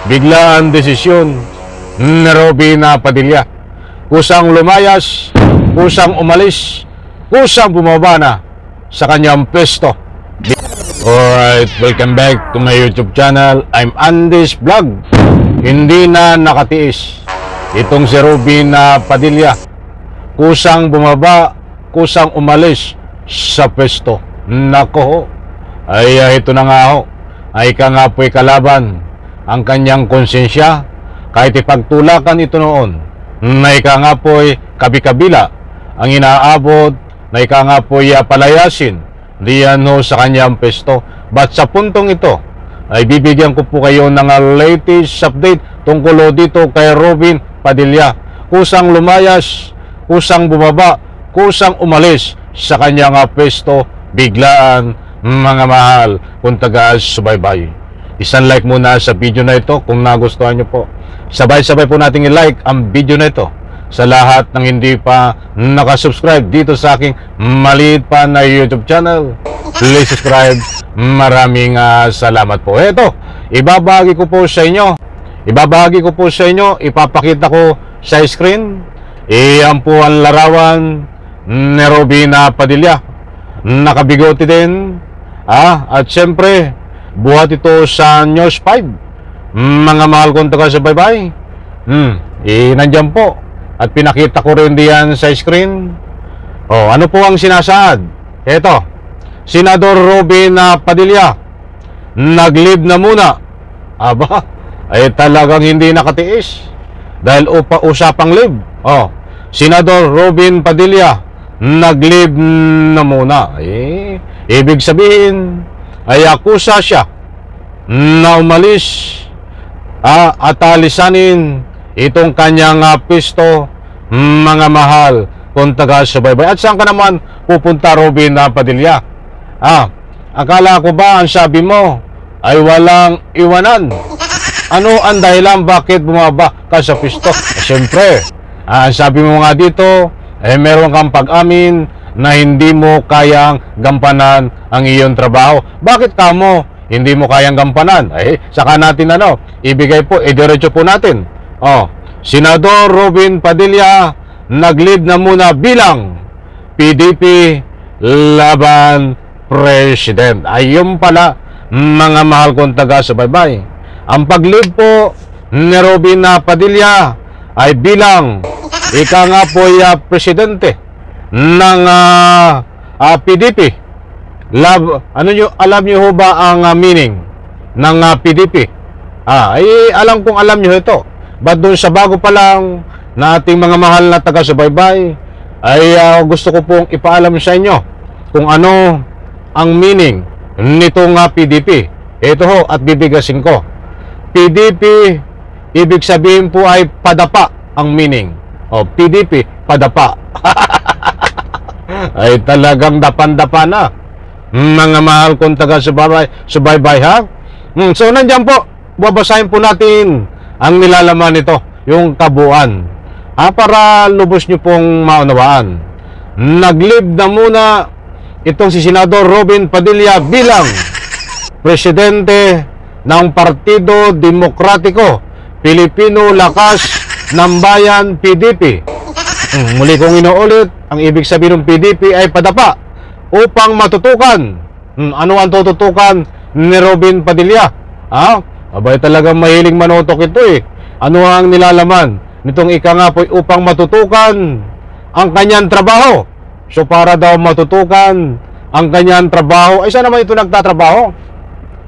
biglaan desisyon ni Robin Padilla. Kusang lumayas, kusang umalis, kusang bumaba na sa kanyang pwesto. Alright, welcome back to my YouTube channel. I'm Andy's Vlog. Hindi na nakatiis itong si Robin Padilla. Kusang bumaba, kusang umalis sa pwesto. Nako ho, ay ito na nga ho, ay ka nga po'y kalaban ang kanyang konsensya. Kahit ipagtulakan ito noon, na ika nga po'y kabi-kabila ang inaabot, na ika nga po'y palayasin diyan ho sa kanyang pwesto. But sa puntong ito, ay bibigyan ko po kayo ng latest update tungkol dito kay Robin Padilla. Kusang lumayas, kusang bumaba, kusang umalis sa kanyang pwesto, biglaan, mga mahal, kung taga-subaybay. Isang like muna sa video na ito kung nagustuhan nyo po. Sabay-sabay po natin i-like ang video na ito. Sa lahat ng hindi pa nakasubscribe dito sa aking maliit pa na YouTube channel, please subscribe. Maraming salamat po. Ito, ibabahagi ko po sa inyo. Ipapakita ko sa screen. Iyan po ang larawan ni Robin Padilla. Nakabigote din. At syempre, buhat ito sa News 5. Mga mahal kong taga-subaybay. Nandyan po. At pinakita ko rin diyan sa screen. Ano po ang sinasaad? Ito, Senador Robin Padilla, nag-leave na muna. Aba, ay talagang hindi nakatiis. Dahil usapang leave. Senador Robin Padilla, nag-leave na muna. Ibig sabihin, ay akusa siya na umalis at alisanin itong kanyang pwesto, mga mahal kung taga-subaybay. At saan ka naman pupunta, Robin Padilla? Akala ko ba ang sabi mo ay walang iwanan? Ano ang dahilan bakit bumaba ka sa pwesto? Siyempre, ang sabi mo nga dito ay meron kang pag-amin na hindi mo kayang gampanan ang iyong trabaho. Bakit kamo hindi mo kayang gampanan? Saka natin ibigay po, diretso po natin. Senador Robin Padilla, nag-leave na muna bilang PDP laban President. Ayun pala, mga mahal kong taga-subaybay. Ang pag-leave po ni Robin Padilla ay bilang ika nga po presidente ng PDP. Alam nyo ho ba ang meaning ng PDP? Alam nyo ito. But doon sa bago pa lang na ating mga mahal na taga-subaybay, ay gusto ko pong ipaalam sa inyo kung ano ang meaning nitong PDP. Ito ho, at bibigasin ko. PDP, ibig sabihin po ay padapa ang meaning. PDP, padapa. Ay talagang dapan-dapa na, mga mahal kong taga-subaybay, ha? So nandiyan po, babasahin po natin ang nilalaman nito, yung kabuuan, para lubos nyo pong maunawaan. Nag-leave na muna itong si Senador Robin Padilla bilang presidente ng Partido Demokratiko Pilipino Lakas ng Bayan, PDP. Muli kong inuulit, ang ibig sabihin ng PDP ay padapa upang matutukan. Ano ang tututukan ni Robin Padilla? Abay talagang mahiling manotok ito Ano ang nilalaman nitong ika nga po upang matutukan ang kanyang trabaho? So para daw matutukan ang kanyang trabaho, ay saan naman ito nagtatrabaho?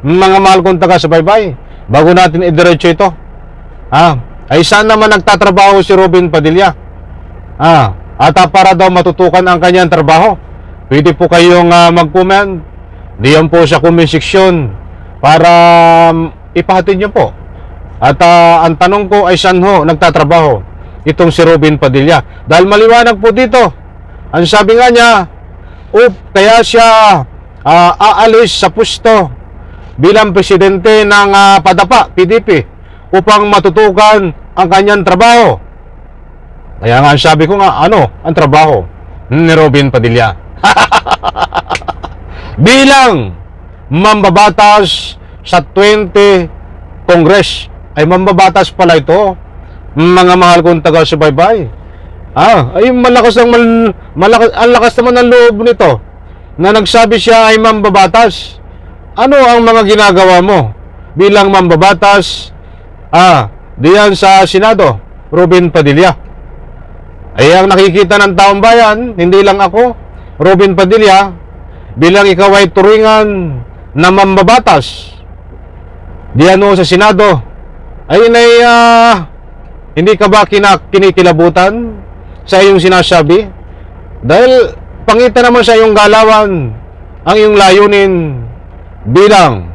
Mga mahal kong taga-subaybay, bago natin idiretso ito, ay saan naman nagtatrabaho si Robin Padilla? At para daw matutukan ang kanyang trabaho, pwede po kayong mag-comment diyan po sa comment section para ipahatid nyo po. At ang tanong ko ay saan ho nagtatrabaho itong si Robin Padilla? Dahil maliwanag po dito, ang sabi nga niya, kaya siya aalis sa pwesto bilang presidente ng padapa, PDP, upang matutukan ang kanyang trabaho. Kaya nga sabi ko nga, ano ang trabaho ni Robin Padilla? Bilang mambabatas sa 20 Congress. ay mambabatas pala ito. Mga mahal kong taga-subaybay. Ay malakas ang lakas naman ng loob nito na nagsabi siya ay mambabatas. Ano ang mga ginagawa mo bilang mambabatas diyan sa Senado, Robin Padilla? Ay ang nakikita ng taong bayan, hindi lang ako, Robin Padilla, bilang ikaw ay turingan na mambabatas diyan sa Senado, ay hindi ka ba kinikilabutan sa iyong sinasabi? Dahil pangita naman sa iyong galawan ang iyong layunin bilang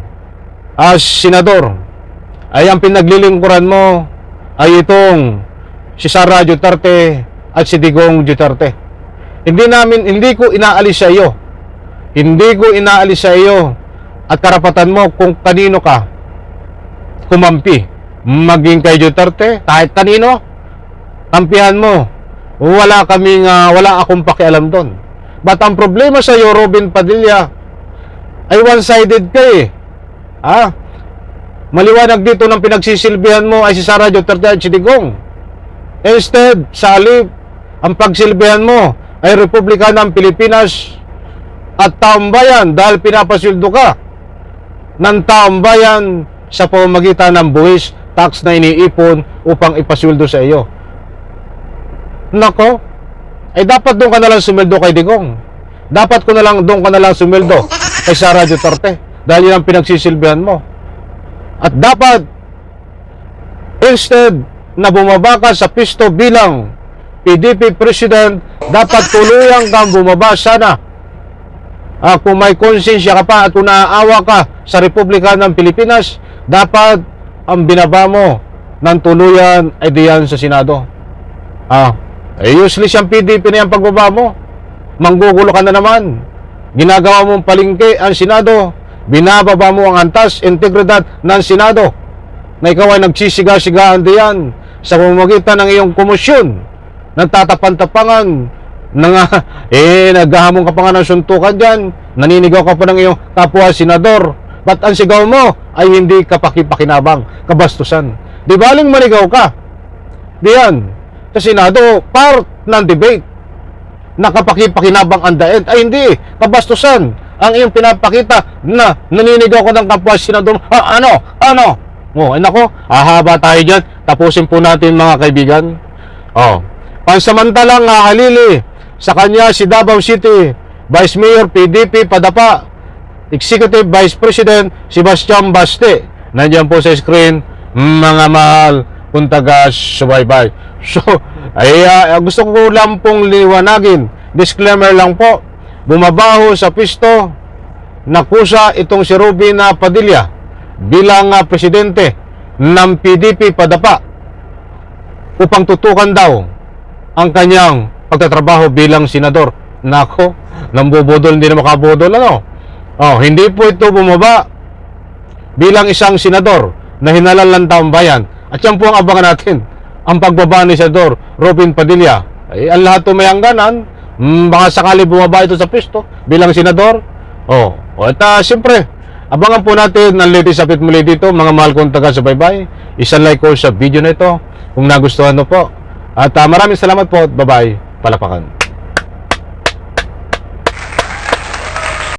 senador, ay ang pinaglilingkuran mo ay itong si Sara Duterte at si Digong Duterte. Hindi ko inaalis sa iyo. Hindi ko inaalis sa iyo at karapatan mo kung kanino ka kumampi. Maging kay Duterte, kahit kanino, kampihan mo. Wala akong pakialam doon. But ang problema sa iyo, Robin Padilla, ay one-sided ka eh. Maliwanag dito ng pinagsisilbihan mo ay si Sara Duterte at si Digong. Instead, sa halip, ang pagsilbihan mo ay Republika ng Pilipinas at taong bayan dahil pinapasildo ka ng taong bayan sa pamamagitan ng buwis, tax na iniipon upang ipasildo sa iyo. Nako, ay dapat doon ka na lang sumildo kay Digong. Dapat doon ka na lang sumildo kay Sara Duterte dahil yun ang pinagsisilbihan mo. At dapat, instead na bumaba ka sa pisto bilang PDP President, dapat tuluyang kang bumaba sana. Kung may konsensya ka pa at kung naaawa ka sa Republika ng Pilipinas, dapat ang binaba mo ng tuluyan ay diyan sa Senado. Useless yung PDP na yung pagbaba mo. Manggugulo ka na naman. Ginagawa mong palingke ang Senado. Binababa mo ang antas, integridad ng Senado na ikaw ay nagsisiga-sigaan diyan sa pamamagitan ng iyong komisyon. Nagtatapan-tapangan naghahamon ka pa nga ng suntukan dyan, naninigaw ka pa ng iyong kapwa senador. Ba't ang sigaw mo ay hindi kapakipakinabang, kabastusan? Di baling manigaw ka diyan sa Senado, part ng debate na kapakipakinabang ang daig, ay hindi, kabastusan ang iyong pinapakita na naninigaw ka ng kapwa senador. Ay nako, hahaba tayo dyan. Tapusin po natin mga kaibigan. Pansamantalang halili sa kanya si Davao City Vice Mayor PDP Padapa, Executive Vice President Sebastian Baste. Nandiyan po sa screen, mga mahal kung taga-subaybay. So, gusto ko lang pong liwanagin, disclaimer lang po, bumabaho sa pisto na kusa itong si Robin Padilla bilang presidente ng PDP Padapa upang tutukan daw ang kanyang pagtatrabaho bilang senador. Nako, nambubudol, hindi na makabudol, hindi po ito bumaba bilang isang senador na hinalal ng taong bayan. At yan po ang abangan natin, ang pagbaba ni Senador Robin Padilla. Ang lahat tumayangganan, baka sakali bumaba ito sa pisto bilang senador. Siyempre, abangan po natin ang latest update muli dito, mga mahal kong taga-subaybay. Isang like ko sa video na ito kung nagustuhan mo po. At maraming salamat po. Bye-bye. Palapakan.